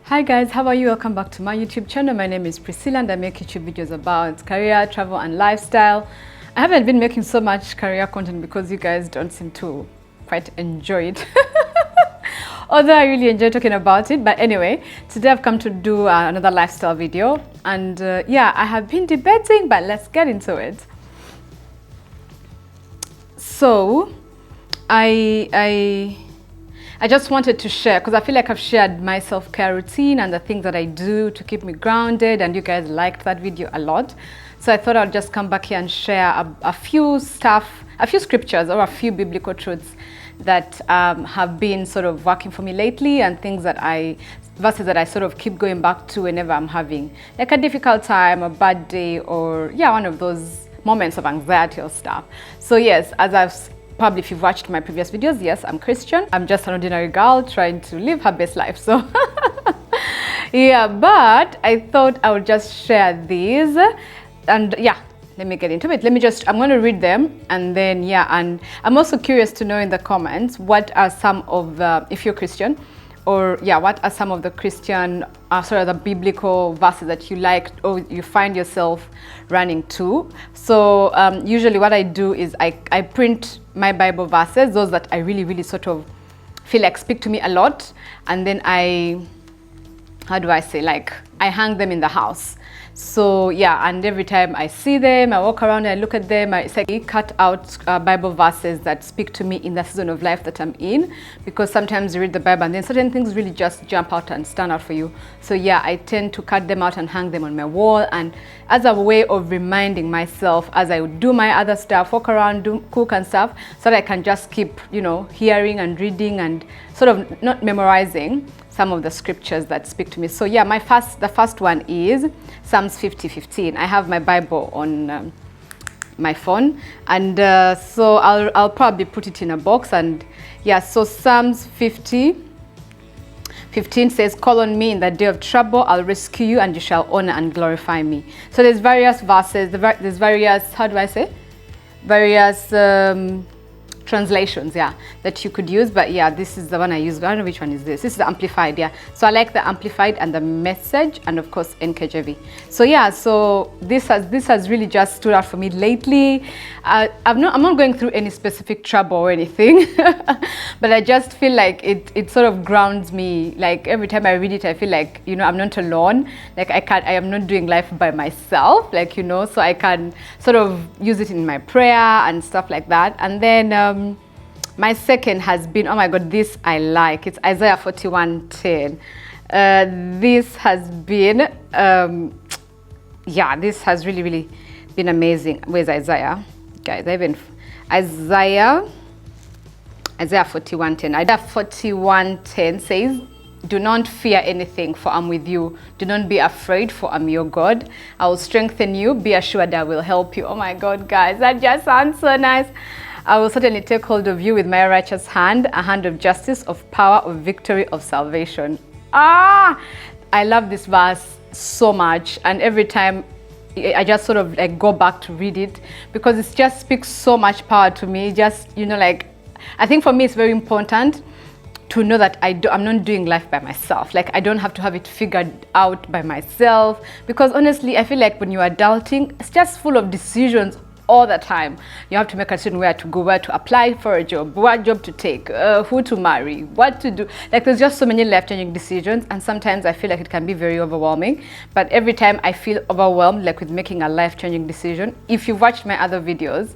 Hi guys, how are you? Welcome back to my YouTube channel. My name is Priscilla and I make YouTube videos about career, travel and lifestyle. I haven't been making so much career content because you guys don't seem to quite enjoy it. Although I really enjoy talking about it. But anyway, today I've come to do another lifestyle video. And yeah, I have been debating, but let's get into it. So, I just wanted to share because I feel like I've shared my self-care routine and the things that I do to keep me grounded, and you guys liked that video a lot. So I thought I'd just come back here and share a few scriptures or a few biblical truths that have been sort of working for me lately, and verses that I sort of keep going back to whenever I'm having like a difficult time, a bad day, or yeah, one of those moments of anxiety or stuff. So yes, probably if you've watched my previous videos, yes, I'm Christian. I'm just an ordinary girl trying to live her best life. So yeah, but I thought I would just share these, and yeah, let me get into it. I'm going to read them, and then yeah, and I'm also curious to know in the comments what are some of if you're Christian, or yeah, what are some of the Christian, the biblical verses that you like or you find yourself running to. So usually what I do is I print my Bible verses, those that I really sort of feel like speak to me a lot, and then I hang them in the house. So yeah, and every time I see them, I walk around and I look at them, I cut out Bible verses that speak to me in the season of life that I'm in, because sometimes you read the Bible and then certain things really just jump out and stand out for you. So yeah, I tend to cut them out and hang them on my wall, and as a way of reminding myself as I do my other stuff, walk around, cook and stuff, so that I can just keep, hearing and reading and sort of not memorizing some of the scriptures that speak to me. So yeah, the first one is Psalms 50:15. I have my Bible on my phone, and so I'll probably put it in a box. And yeah, so Psalms 50:15 says, "Call on me in the day of trouble, I'll rescue you, and you shall honor and glorify me." So there's various verses, there's various, various translations, yeah, that you could use, but yeah, this is the one I use. I don't know which one is this. This is the Amplified, yeah. So I like the Amplified and the Message, and of course NKJV. So yeah, so this has really just stood out for me lately. I'm not going through any specific trouble or anything, but I just feel like it sort of grounds me. Like every time I read it, I feel like I'm not alone. Like I am not doing life by myself. Like so I can sort of use it in my prayer and stuff like that. And then my second has been, oh my God, this I like. It's Isaiah 41:10. This has been, yeah, this has really been amazing. Where's Isaiah? Guys, Isaiah 41:10. Isaiah 41:10 says, "Do not fear anything, for I'm with you. Do not be afraid, for I'm your God. I will strengthen you. Be assured I will help you." Oh my God, guys, that just sounds so nice. "I will certainly take hold of you with my righteous hand, a hand of justice, of power, of victory, of salvation." I love this verse so much, and every time I just sort of like go back to read it, because it just speaks so much power to me. Just like, I think for me it's very important to know that I'm not doing life by myself. Like I don't have to have it figured out by myself, because honestly I feel like when you're adulting, it's just full of decisions all the time. You have to make a decision where to go, where to apply for a job, what job to take, who to marry, what to do. Like there's just so many life-changing decisions, and sometimes I feel like it can be very overwhelming. But every time I feel overwhelmed, like with making a life-changing decision, if you've watched my other videos,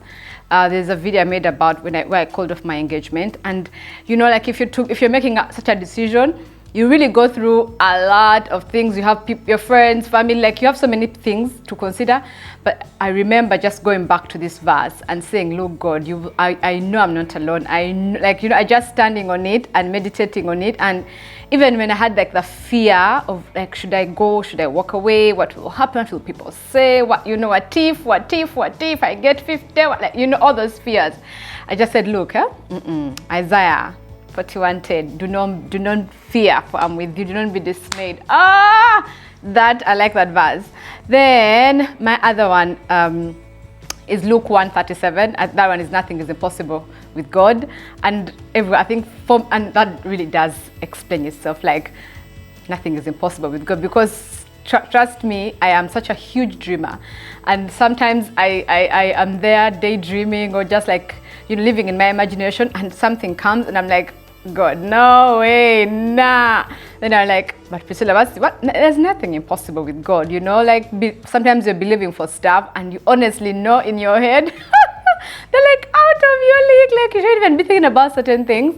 there's a video I made about where I called off my engagement, and like if you're making such a decision, you really go through a lot of things. You have your friends, family, like you have so many things to consider. But I remember just going back to this verse and saying, "Look, God, I know I'm not alone. I just standing on it and meditating on it." And even when I had like the fear of like, should I go? Should I walk away? What will happen? What will people say? What if I get 50? All those fears. I just said, look, Isaiah 41:10, do not fear, for I'm with you. Do not be dismayed. That I like that verse. Then my other one is Luke 1:37. That one is nothing is impossible with God. And I think and that really does explain itself. Like nothing is impossible with God, because trust me, I am such a huge dreamer, and sometimes I am there daydreaming or just like, you know, living in my imagination, and something comes and I'm like, God, no way, nah. Then I'm like, but Priscilla, what? There's nothing impossible with God, you know? Like, sometimes you're believing for stuff and you honestly know in your head, they're like out of your league, like you shouldn't even be thinking about certain things.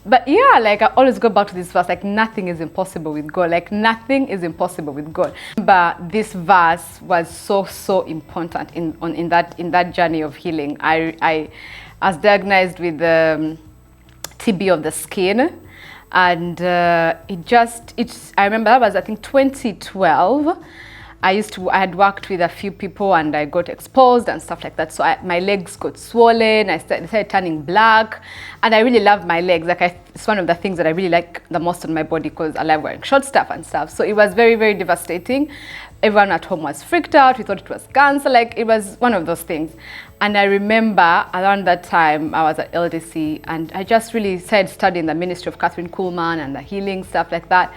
But yeah, like I always go back to this verse, like nothing is impossible with God, like nothing is impossible with God. But this verse was so important in that journey of healing. I was diagnosed with TB of the skin, and I remember that was, I think, 2012. I had worked with a few people and I got exposed and stuff like that. So my legs got swollen, I started turning black, and I really love my legs. Like it's one of the things that I really like the most on my body, because I love wearing short stuff and stuff. So it was very devastating. Everyone at home was freaked out. We thought it was cancer. Like it was one of those things. And I remember around that time I was at LDC, and I just really started studying the ministry of Catherine Kuhlman and the healing stuff like that.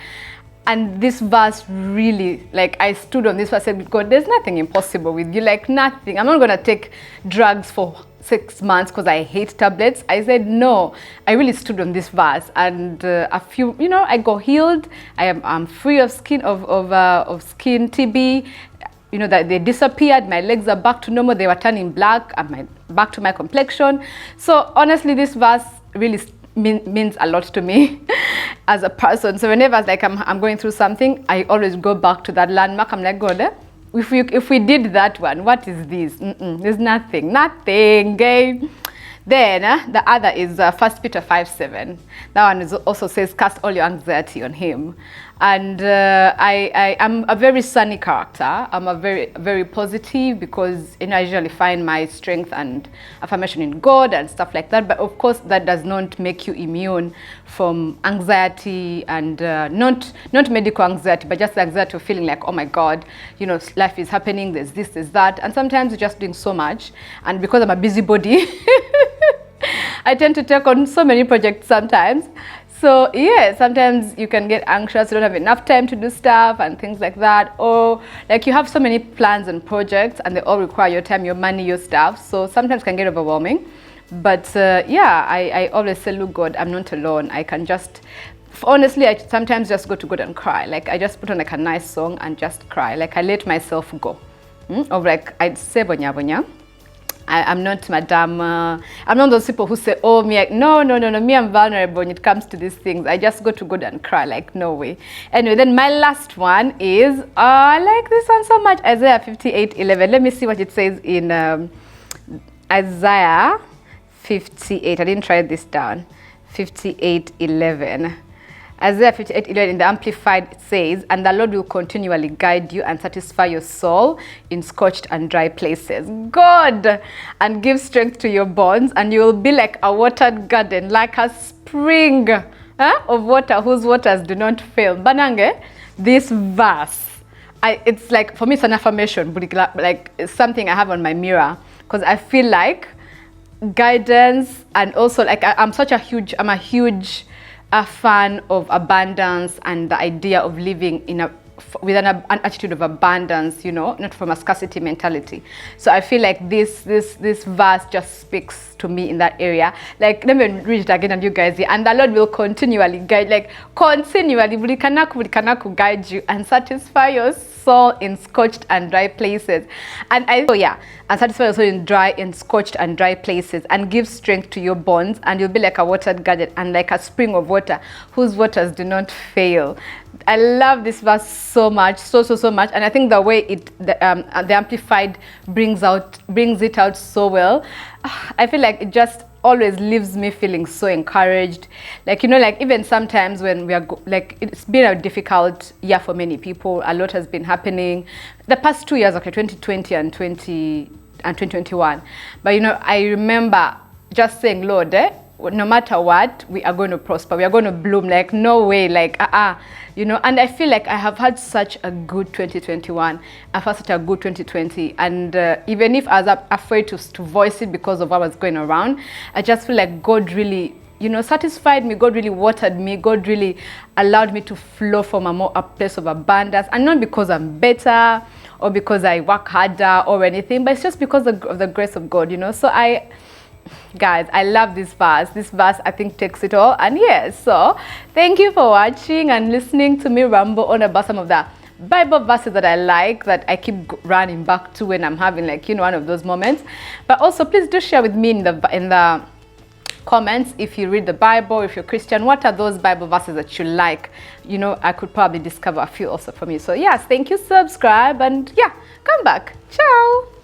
And this verse really, like, I stood on this verse and said, God, there's nothing impossible with you, like nothing. I'm not going to take drugs for 6 months because I hate tablets. I said, no. I really stood on this verse, and I got healed. I'm free of skin TB. You know, that they disappeared. My legs are back to normal. They were turning black. Back to my complexion. So honestly, this verse really means a lot to me as a person. So whenever like I'm going through something, I always go back to that landmark. I'm like, God, if we did that one, what is this? There's nothing, okay? Then the other is 1 Peter 5:7. That one also says, cast all your anxiety on him. And I'm a very sunny character. I'm a very positive, because I usually find my strength and affirmation in God and stuff like that. But of course, that does not make you immune from anxiety, and not medical anxiety, but just the anxiety of feeling like, oh my God, you know, life is happening, there's this, there's that. And sometimes you're just doing so much. And because I'm a busybody, I tend to take on so many projects sometimes. So yeah, sometimes you can get anxious, you don't have enough time to do stuff and things like that. Or like you have so many plans and projects and they all require your time, your money, your stuff. So sometimes it can get overwhelming. But yeah, I always say, look, God, I'm not alone. I can just, honestly, I sometimes just go to God and cry. Like I just put on like a nice song and just cry. Like I let myself go. Or like I'd say, bonya bonya. I'm not Madame, I'm not those people who say, oh, no, me, I'm vulnerable when it comes to these things. I just go to God and cry, like, no way. Anyway, then my last one is, I like this one so much, Isaiah 58:11. Let me see what it says in Isaiah 58. I didn't write this down. 58:11. Isaiah 58:11 in the Amplified says, and the Lord will continually guide you and satisfy your soul in scorched and dry places. God, and give strength to your bones, and you will be like a watered garden, like a spring of water whose waters do not fail. Banange, this verse, it's like, for me, it's an affirmation, like it's something I have on my mirror, because I feel like guidance, and also like I'm a huge fan of abundance and the idea of living with an attitude of abundance, you know, not from a scarcity mentality. So I feel like this verse just speaks to me in that area. Like, let me read it again, and you guys hear. And the Lord will continually guide, like continually, guide you and satisfy your soul in scorched and dry places. And satisfy your soul in scorched and dry places, and give strength to your bones, and you'll be like a watered garden and like a spring of water whose waters do not fail. I love this verse so much, so much, and I think the way the Amplified brings it out so well. I feel like it just always leaves me feeling so encouraged. Like, you know, like even sometimes when we are like, it's been a difficult year for many people. A lot has been happening the past 2 years, okay, 2020 and 2021. But you know, I remember just saying, Lord, no matter what, we are going to prosper, we are going to bloom, like no way, like you know. And I feel like I have had such a good 2021, I've had such a good 2020, and even if I was afraid to voice it because of what was going around, I just feel like God really you know, satisfied me. God really watered me. God really allowed me to flow from a place of abundance, and not because I'm better or because I work harder or anything, but it's just because of the grace of God, you know. So guys, I love this verse. This verse, I think, takes it all. And yes, so thank you for watching and listening to me ramble on about some of the Bible verses that I like, that I keep running back to when I'm having, like, you know, one of those moments. But also, please do share with me in the comments, if you read the Bible, if you're Christian, what are those Bible verses that you like? You know, I could probably discover a few also from you. So yes, thank you, subscribe, and yeah, come back. Ciao.